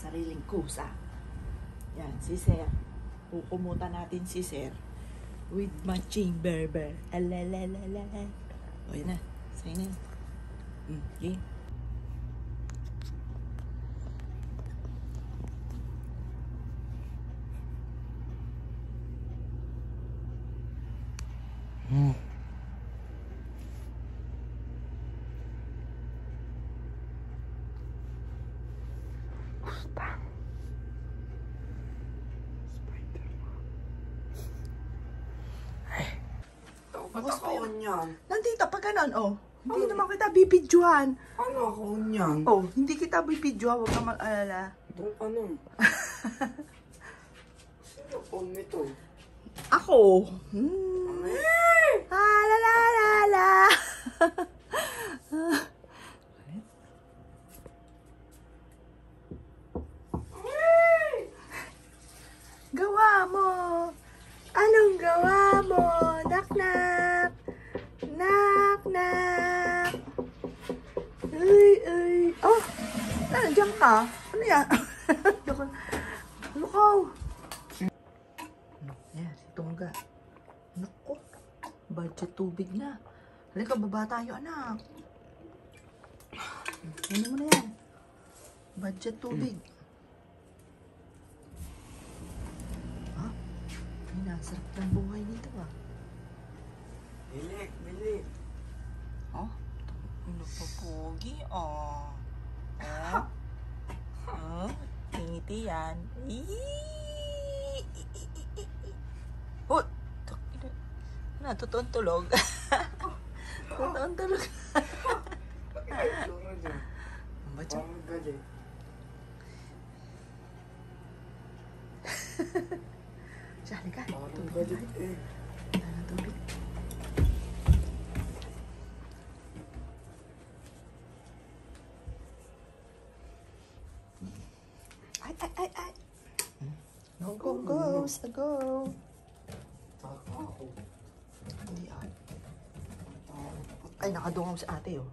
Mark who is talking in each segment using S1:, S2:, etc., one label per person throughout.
S1: sariling kusa. Yan, si Sir. Kukumutan natin si Sir with matching berber. Alalalala. O, yan na. Sa'yo na. Okay. Gustang. Spider-Man. Ay.
S2: Ba't ako niyan?
S1: Nandito pa ganon, oh. Hindi naman kita bibidyohan.
S2: Ano ako niyan?
S1: Oh, hindi kita bibidyohan. Huwag kang mag-alala.
S2: Doon ka nun. Sino phone nito?
S1: Ako.
S2: Ay!
S1: La la la la. Gawa mo. Anong gawa mo? Knock knock. Knock knock. Uy, uy. Oh, nandiyan ka. Ano yan? Lukaw. Yan, si Tungga. Naku, budget tubig na. Halika, baba tayo, anak. Ano mo na yan? Budget tubig. Ha? Ay, nasarap ng buhay dito, ah.
S2: Bilik, bilik.
S1: Oh, ano pa pogi, oh. Oh. Oh, tingiti yan. Oh, na, totoong tulog. Totoong tulog. Ba siya?
S2: Parang galing.
S1: Siya, halika.
S2: Parang
S1: Tubig na
S2: galing
S1: tayo.
S2: eh.
S1: Wala ng tubig. Ay, ay, ay, ay. Go, go, go. Sa go.
S2: Taka ako.
S1: Hindi ah. Ay, nakadungaw si ate, oh.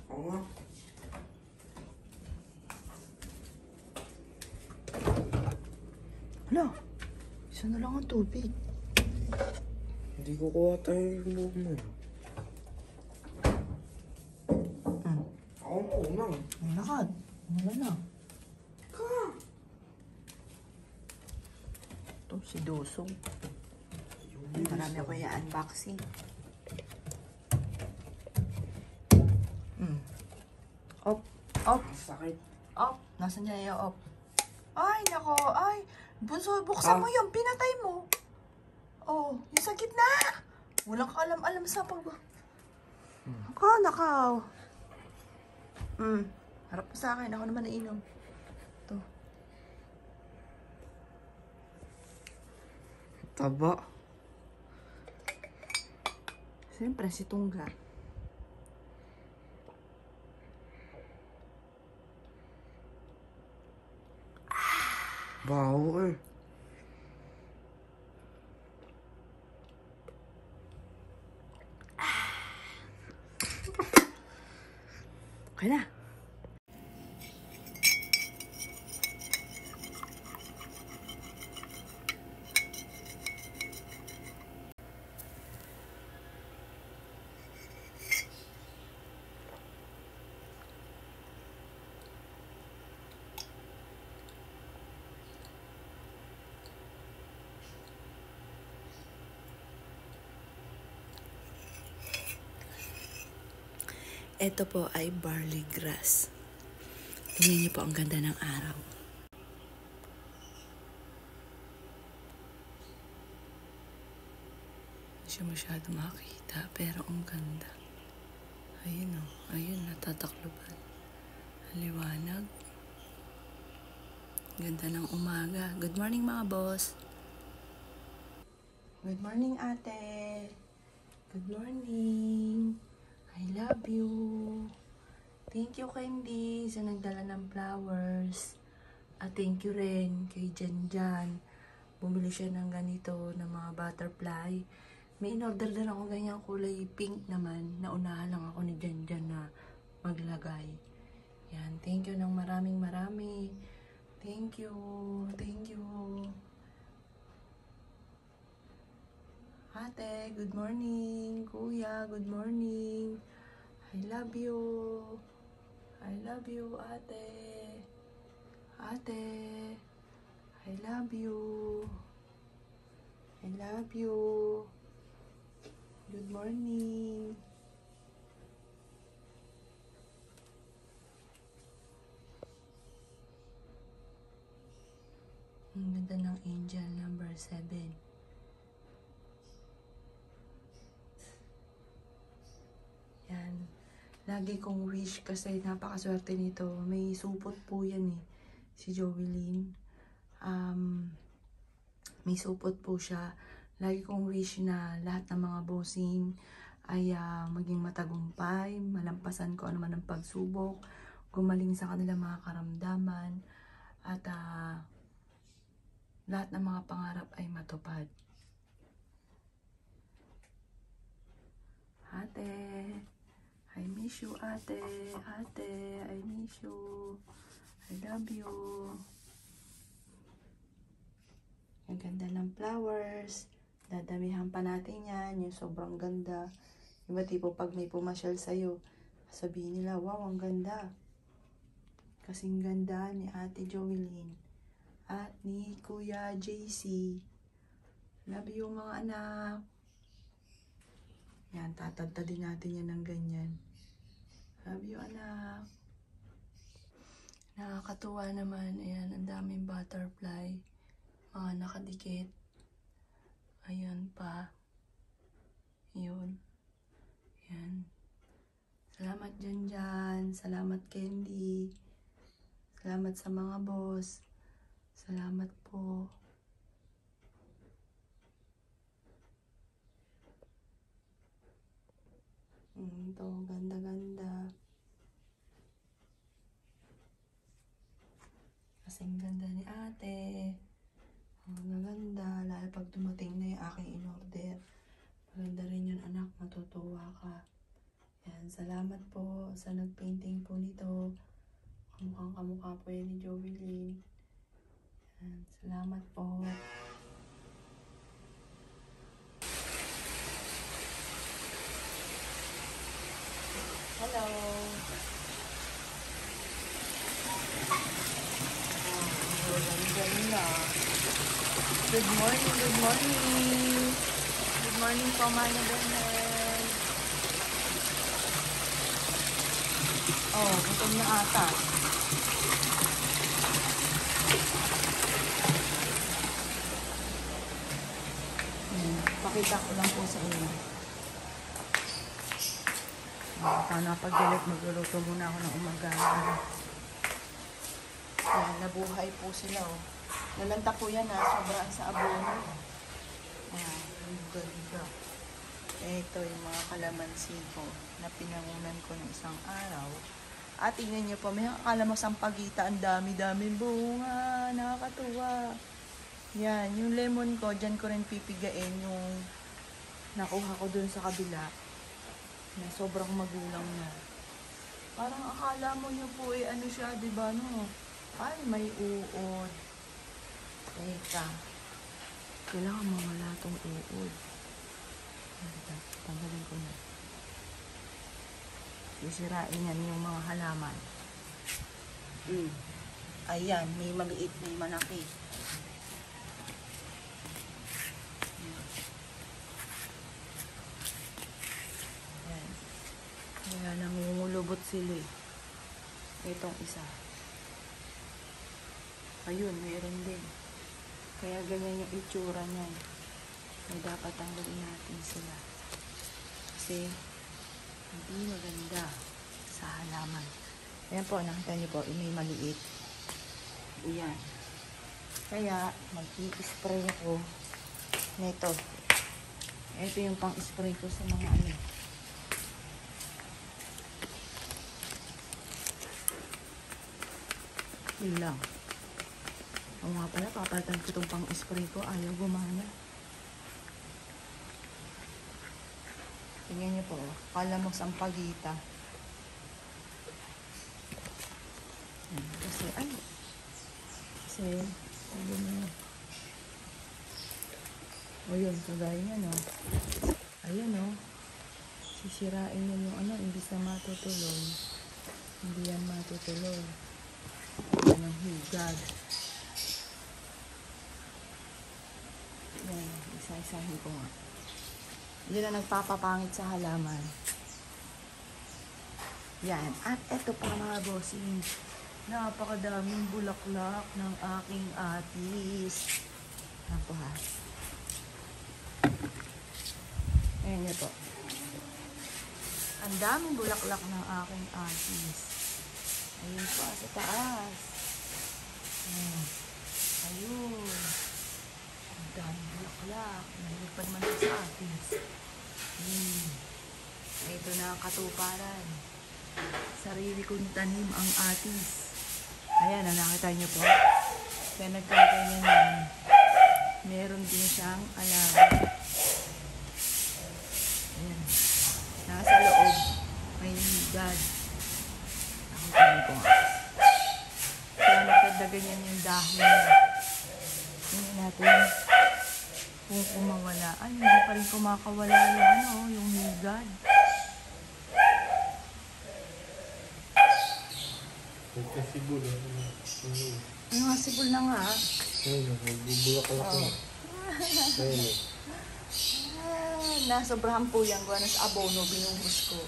S2: Oo nga.
S1: Hala, isa na lang ang tubig.
S2: Hindi ko kuha tayo yung loob mo. Ako ang unang.
S1: Ang lakad. Wala na. Ito, si Dosong. Marami ako i-unboxing. Op, op,
S2: Ang sakit.
S1: op. Nasaan niya yung op? Ay, nako. Ay, bunso, buksan mo yun. Pinatay mo. Oh, yung sa gitna. Walang kaalam-alam sa pag... Nakaw. Harap mo sa akin. Ako naman nainom. Ito.
S2: Taba.
S1: Siyempre, si Tungga.
S2: Baho eh.
S1: Okay na. Ito po ay barley grass. Tingnan niyo po ang ganda ng araw. Hindi siya masyado makita, pero ang ganda. Ayun o, ayun, natatakloban. Liwanag. Ganda ng umaga. Good morning mga boss. Good morning ate. Good morning. I love you. Thank you, Candy, sa nagdala ng flowers. At thank you rin kay Janjan. Bumili siya ng ganito, ng mga butterfly. May in-order din ako ganyang kulay pink naman. Naunahan lang ako ni Janjan na maglagay. Yan, thank you ng maraming marami. Thank you. Thank you. Ate, good morning. Kuya, good morning. I love you. I love you, ate. Ate, I love you. I love you. Good morning. Ang ganda ng angel number 7. Yan. Lagi kong wish kasi napakaswerte nito. May supot po yan eh. Si Jovelyn. May supot po siya. Lagi kong wish na lahat ng mga bossing ay maging matagumpay, malampasan ko ano man ang pagsubok, gumaling sa kanilang mga karamdaman, at lahat ng mga pangarap ay matupad. Ate, I miss you, ate. Ate, I miss you. I love you. Ang ganda ng flowers. Dadamihan pa natin yan. Yung sobrang ganda. Yung tipo pag may pumasyal sa'yo, sabihin nila, wow, ang ganda. Kasing ganda ni Ate Jovelyn at ni Kuya JC. Love you mga anak. Yan, tatadta din natin yan ng ganyan. Love you anak. Nakakatuwa naman. Ayan, ang daming butterfly. Mga nakadikit. Ayun pa. Yun. Yan. Salamat dyan. Salamat Candy. Salamat sa mga boss. Salamat po. Ito, ganda-ganda. Kasing ganda ni ate. Ang ganda. Lalo pag dumating na yung aking in-order. Maganda rin yun anak. Matutuwa ka. Yan. Salamat po sa nag-painting po nito. Kamukhang kamukha po yan ni Jovelyn. Yan. Salamat po. Hello. Ganda. Good morning, good morning. Good morning po, Mano Bennel. Oh, gutom na ata. Pakita ko lang po sa inyo. Paano pag-delete, magluluto muna ako ng umaga. Yan, nabuhay po sila oh. Nalanta po yan sobrang sa abono. Ayan, ang ganda. Ito yung mga kalamansi ko na pinangunan ko ng isang araw. At tingnan nyo po, may kalamasang pagita, ang dami-dami bunga, nakakatuwa. Yan, yung lemon ko, dyan ko rin pipigain yung nakuha ko dun sa kabila. Na sobrang magulang na. Parang akala mo nyo po ano siya, diba no? Ay, may uod. Teka. Kailangan mawala tong uod. Tanggalin ko na. Sisirain yan yung mga halaman. Ayan, may maliit, may malaki. Ayan. Kaya nangungulubot sila eh. Itong isa. Ayun, mayroon din. Kaya ganyan yung itsura niyan. May dapat tanggalin natin sila. Kasi hindi maganda sa halaman. Ayan po, nakita niyo po, may maliit. Ayan. Kaya, mag-i-spray ako nito. Ito yung pang-spray ko sa mga ano. Yun lang. O nga pala, papalitan ko itong pang-spray ko. Ayaw gumana. Tingnan niyo po, kalamos ang pagita. Kasi, ay. Kasi, ayun na. O yun, kagaya niya, no? Ayan, no? Sisirain niya yung ano, imbis na matutuloy. Hindi yan matutuloy. Ayan ang hugad. Ayan, isa-isahin ko nga. Yun ang nagpapapangit sa halaman. Yan. At eto pa mga bossing. Napakadaming bulaklak ng aking atis. Ako ha. Ayan nyo po. Ang daming bulaklak ng aking atis. Ayun pa sa taas. Ayan. Ayun. Ang daming bulaklak. Nahilip pa naman sa atis. Ito na ang katuparan. Sarili kong tanim ang atis. Ayan, nakita niyo po. Kaya nagkaganyan yan. Meron din siyang alaga. Ayan. Nasa loob. May higad. Nakita niyo po. Kaya nagkadaganyan yung dahon. Tingnan natin kung kumawala. Ay, hindi pa rin kumakawala yung ano, yung higad.
S2: Sibol.
S1: Ano nga, sibol na nga.
S2: Ayun, nagbubulaklak na. Ayun.
S1: Nasobrahan po yan. Gawa na sa abono, binuhos ko.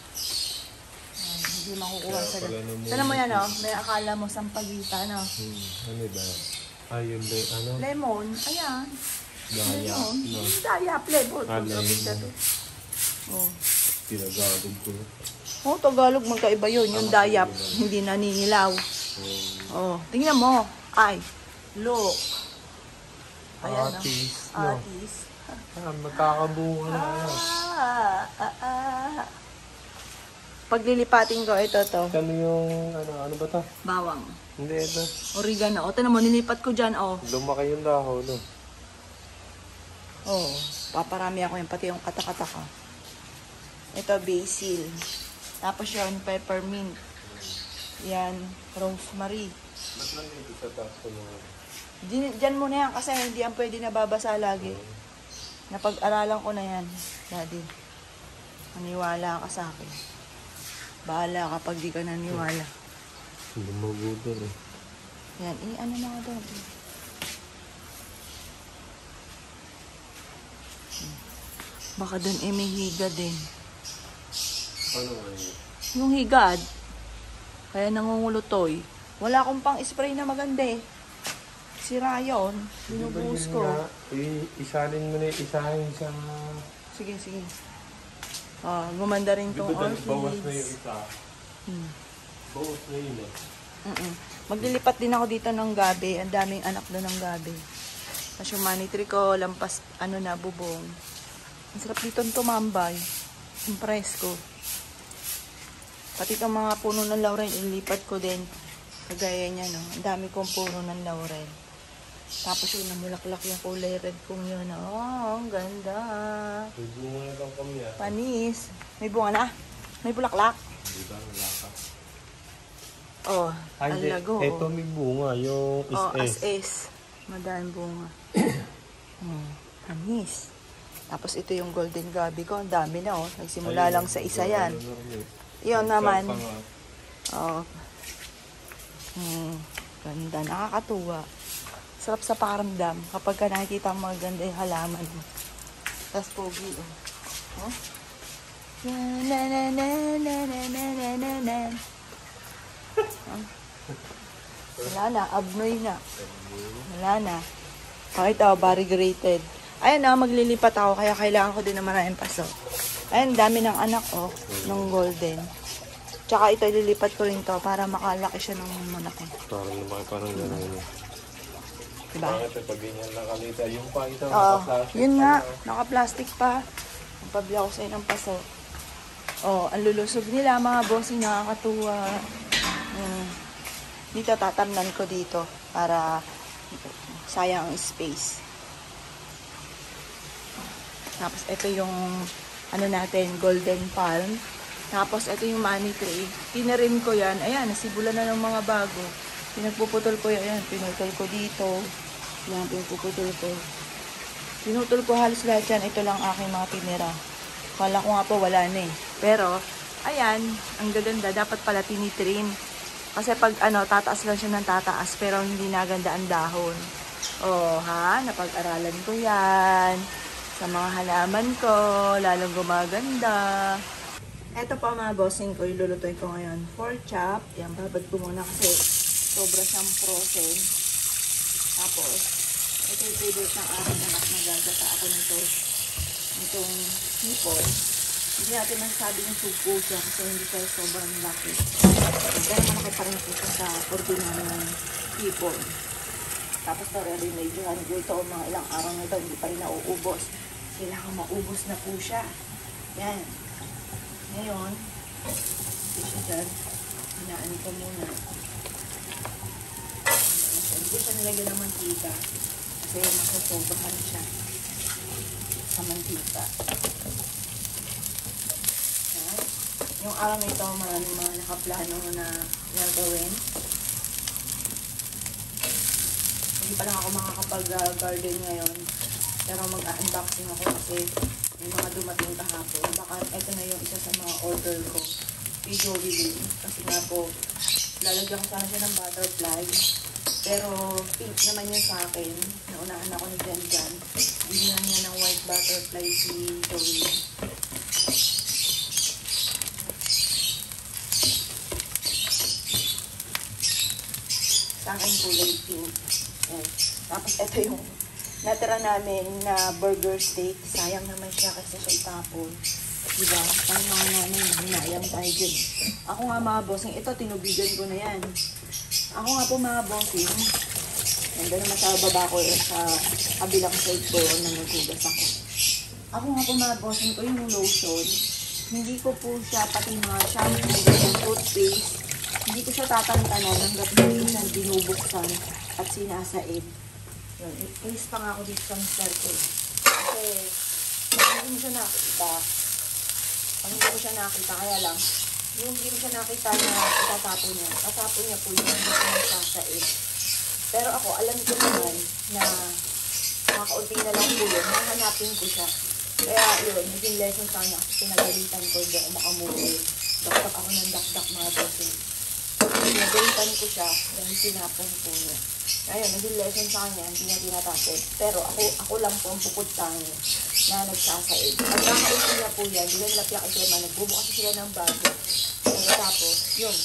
S1: Hindi makukuha sa
S2: pala
S1: Tala mo yan, oh. May akala mo sampagita, no?
S2: Ano ba? Ayun din, ano?
S1: Lemon, ayan.
S2: Daya.
S1: Lemon.
S2: No.
S1: Daya, lemon.
S2: Lemon.
S1: Oh.
S2: Tinagalog ko.
S1: Oh, Tagalog, magkaiba yun. Yung dayap, hindi naninilaw. Oh, tingnan mo. Ay, look. Ayan,
S2: Atis,
S1: no?
S2: no?
S1: Atis.
S2: Magkakabunga na yan.
S1: Paglilipatin ko, ito to.
S2: Ano yung, ano ba to?
S1: Bawang.
S2: Hindi, ito.
S1: Oregano. O, tinan mo, nilipat ko dyan, oh.
S2: Lumaki yung dahon, no?
S1: Oh, paparami ako yung pati yung katakataka. Ito, basil. Tapos yun, peppermint. Yan, rosemary.
S2: Ba't nandito sa taas ko mga?
S1: Diyan muna yan kasi hindi yan pwede nababasa lagi. Napag-aralan ko na yan, daddy. Maniwala ka sa akin. Bahala kapag di ka naniwala.
S2: Lumago doon eh.
S1: Yan, ano na nga doon. Baka doon may higad din.
S2: Ano nga yun?
S1: Yung higad, kaya nangungulutoy. Wala akong pang spray na maganda eh. Sira yun. Binubuhos ko.
S2: Isahin mo na isahin sa...
S1: Sige, sige. Gumanda rin tong orchids.
S2: Bawas na yung isa. Bawas na yun eh.
S1: Maglilipat din ako dito ng gabi. Ang daming anak doon ng gabi. Tapos yung money tree ko, lampas, bubong. Ang sarap dito tumambay. Yung presko. Pati itong mga puno ng laurel, ilipat ko din. Kagaya niya, no? Ang dami kong puno ng laurel. Tapos yung namulaklak yung kulay red kong yun. Oh, ang ganda.
S2: May bunga na lang kami ah.
S1: Panis. May bunga na? May bulaklak?
S2: Hindi ba? Wala ka.
S1: Oh, alago.
S2: Ito may bunga. Yung is-es.
S1: As-is. Madaming bunga. Panis. Tapos ito yung golden gabi ko. Ang dami na, oh. Nagsimula lang sa isa yan. Yun naman. Oh. Ganda. Nakakatuwa. Sarap sa pakiramdam kapag ka nakikita ang mga ganda yung halaman mo. Tapos pogi, oh. Oh? Wala na. Abnoy na. Wala na. Pakita, variegated. Ayan na, maglilipat ako. Kaya kailangan ko din na maraming paso. Ayan, dami ng anak, oh. Ng golden. Tsaka ito, ililipat ko rin to para makalaki siya ng malaki.
S2: Parang naman parang gano'n.
S1: Diba?
S2: Bakit pag ganyan nakalita? Yung pa ito,
S1: naka-plastic. Yun nga, naka-plastic pa. Pabili ako sa'yo ng paso. Oh, ang lulusog nila, mga bossing, nakakatuwa. Dito, tatamnan ko dito para sayang ang space. Tapos, ito yung natin, golden palm. Tapos, ito yung money tree. Tinarim ko yan. Ayan, nasibulan na ng mga bago. Pinagpuputol ko yan. Pinutol ko dito. Yan, pinagpuputol ko. Pinutol ko halos lahat yan. Ito lang aking mga tinira. Kala ko nga po wala na eh. Pero, ayan, ang gaganda. Dapat pala tinitrim. Kasi pag tataas lang siya ng tataas. Pero hindi naganda ang dahon. Oh, ha? Napag-aralan ko yan. Sa mga halaman ko. Lalong gumaganda. Ito pa mga bossing ko. Ilulutuin ko ngayon. Pork chop. Yan, babad ko muna kasi sobra siyang frozen. Tapos, ito yung favorite ng aking anak na gagata ako nito. Itong hipon. Hindi natin masasabi ng supo siya kasi hindi siya sobrang laki. Pero malaki pa rin siya sa ordinary ng hipon. Tapos na-remedyohan ko ito mga ilang araw na ito. Hindi pa rin nauubos. Kailangan maubos na po siya. Yan. Ngayon, ito siya dyan. Hinaan ko muna. Hindi ko siya nilagyan ng mantika. Kasi masasobahan siya sa mantika. Yan. Yung araw na ito, maraming mga nakaplano na gagawin. Hindi pa lang ako makakapag-garden ngayon. Pero mag-unboxing ako kasi may mga dumating kahapon. Baka ito na yung isa sa mga order ko. Video review. Kasi nga po, lalagyan ko sana siya ng butterfly. Pero pink naman yun sa akin. Naunahan ako ni Jen Jan. Binigyan niya ng white butterfly si Joey. Sa akin kulay pink. Yan. Tapos ito yung natira namin na burger steak. Sayang naman siya kasi siya itapon. Diba? Parang mga nanay, hinayang tayo dyan. Ako nga mga bossing, ito tinubigan ko na yan. Ako nga po mga bossing, nandun naman sa baba ko sa kabilang side ko na naghugas ako. Ako nga po mga bossing ko yung lotion, hindi ko po siya pati mga shampoo, yung toothpaste, hindi ko siya tatantanan hanggat hindi ko siya binubuksan at sinasaid. Yun, inis pa nga ako dito sa mister ko. Kasi, hindi mo siya nakita. Pag hindi ko siya nakita, kaya lang, yung hindi ko siya nakita na itatapon niya po yung hindi ko nagsasaid. Pero ako, alam ko naman na makaunti na lang po yun, mahanapin ko siya. Kaya yun, naging lesson sa kanya kasi pinagalitan ko, hindi ako makamuwi. Dakdak ako ng dakdak mga bossing. Pinagalitan ko siya dahil tinapon po niya. Kaya naging lesson sa kanya, hindi niya tinatapon. Pero ako lang po ang bukod sa kanya na nagsasaid. Pag nakaunti niya po yan, hindi nila pinakasema, nagbubukas sila ng bago. Tapos, yun,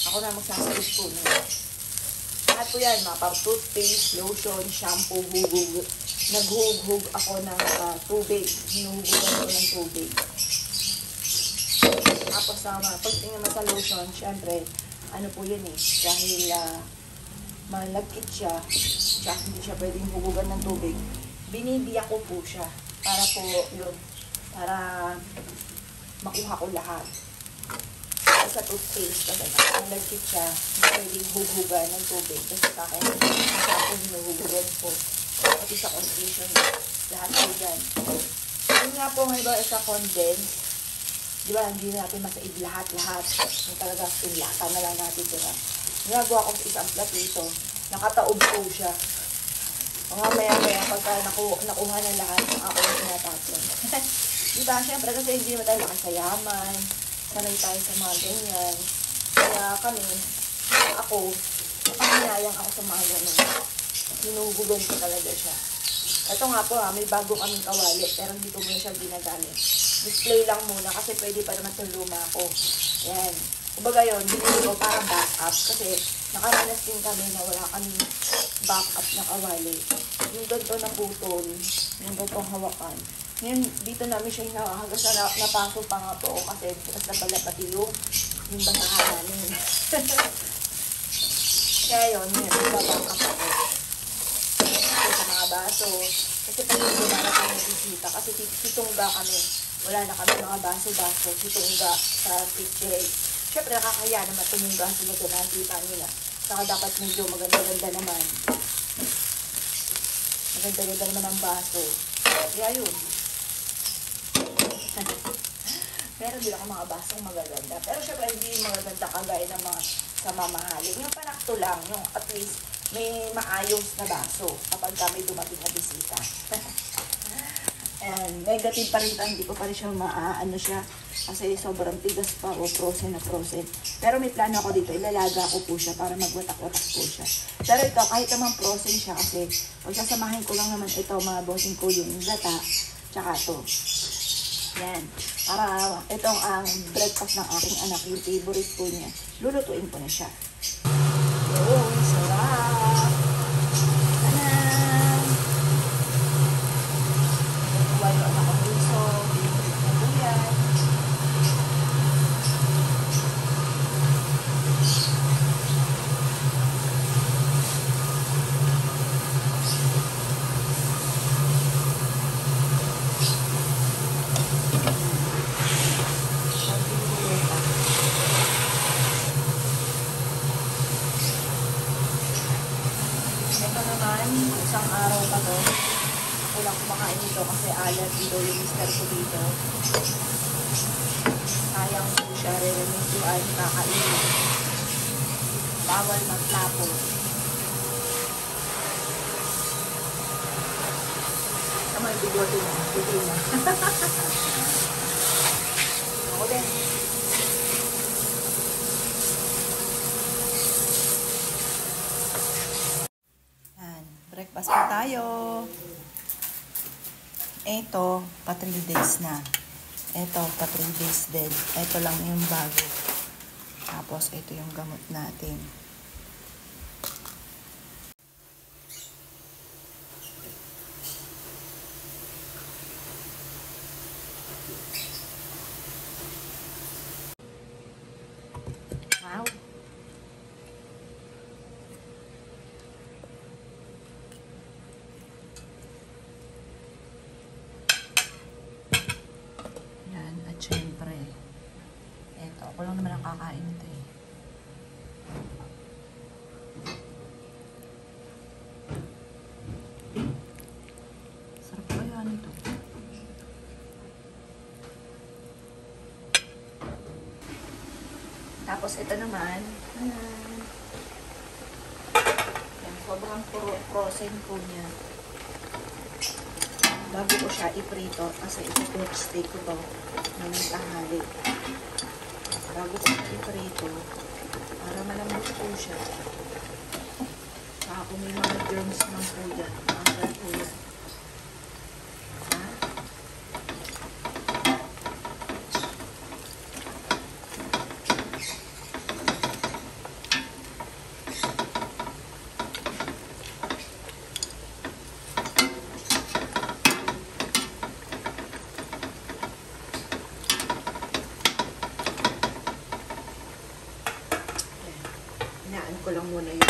S1: ako na magsasaid po niya. Lahat po yan, mga toothpaste, lotion, shampoo, hugug. Naghugug ako ng tubig. Hinuhugugan ko ng tubig. Tapos pagtingin mo sa lotion, syempre, ano po yun eh, dahil malagkit siya, tsaka hindi siya pwedeng hugugan ng tubig, binibiyak ko po siya para po yun, para makuha ko lahat. Sa toothpaste, kasi malagkit siya, hindi pwedeng hugugan ng tubig. Kasi sa akin, sa akin hinuhugugan po. Pati sa condition, lahat po dyan. Yun nga po ngayon sa condense, di ba, hindi natin masaid lahat-lahat. Yung talaga, pinlatan na lang natin, di ba? Nagawa ko sa isang platito, nakataob po siya. Mga maya-maya, pagka nakuha na lahat, ako yung tinatapon. Di ba, syempre, kasi hindi naman tayo makasayaman, sanay tayo sa mga ganyan. Kaya kami, ako, nakahinayang ako sa mga ganyan. Hinugugan ko talaga siya. Ito nga po may bago kaming kawali, pero hindi ko muna siya ginagamit. Display lang muna kasi pwede pa naman itong luma ko. Yan. Kumbaga yun, binili ko para backup kasi nakaranas din kami na wala kaming backup na kawali. Yung ganito na putol, yung ganitong hawakan. Ngayon, dito namin siya hinahagas na napaso pa nga po kasi bukas na pala pati yung basahan namin. Kaya yun, babackup ako. Kasi sa mga baso, kasi pag yung dumarating na bisita, kasi titungga kami. Wala na kami mga baso-baso, titungga sa kitchen. Siyempre, nakakaya naman tumungga sila doon, nakikita nila. Saka dapat medyo maganda-ganda naman. Maganda-ganda naman ang baso. Kaya yun. Meron din ako mga basong magaganda. Pero syempre, hindi magaganda kagaya ng mga
S3: sa mamahalin. Yung panakto lang, yung at least may maayos na baso kapag may dumating na bisita. And negative pa rin ito, hindi ko pa rin siya maaano siya kasi sobrang tigas pa o frozen na frozen. Pero may plano ako dito, ilalaga ko po siya para magwatak-watak po siya. Pero ito, kahit naman frozen siya kasi pagsasamahin ko lang naman ito, mga bossing ko, yung gata, tsaka ito. Yan. Para itong ang breakfast ng aking anak, yung favorite po niya. Lulutuin ko na siya. Yun, sarap! Tanan! Natuwa yung anak ko puso, nabuyan. Ito naman, isang araw pa to. Ako lang kumakain nito kasi alat dito yung mister ko dito. Sayang po siya, re-remedyoan, kakainin. Bawal magtapo. Tama yung bigote na, bigote na. Ako din. Breakfast pa tayo. Ito, pa 3 days na. Ito, pa 3 days din. Ito lang yung bago. Tapos, ito yung gamot natin. Wow! At syempre, eto, ako lang naman ang kakain nito eh. Sarap kaya nito. Tapos ito naman, yan, sobrang frozen po niya. Bago ko siya iprito kasi ito steak ko to ng tanghali. Bago ko siya iprito para malambot po siya. Saka kung may mga germs ng po dyan, tanggal po yan. Inaan ko lang muna yung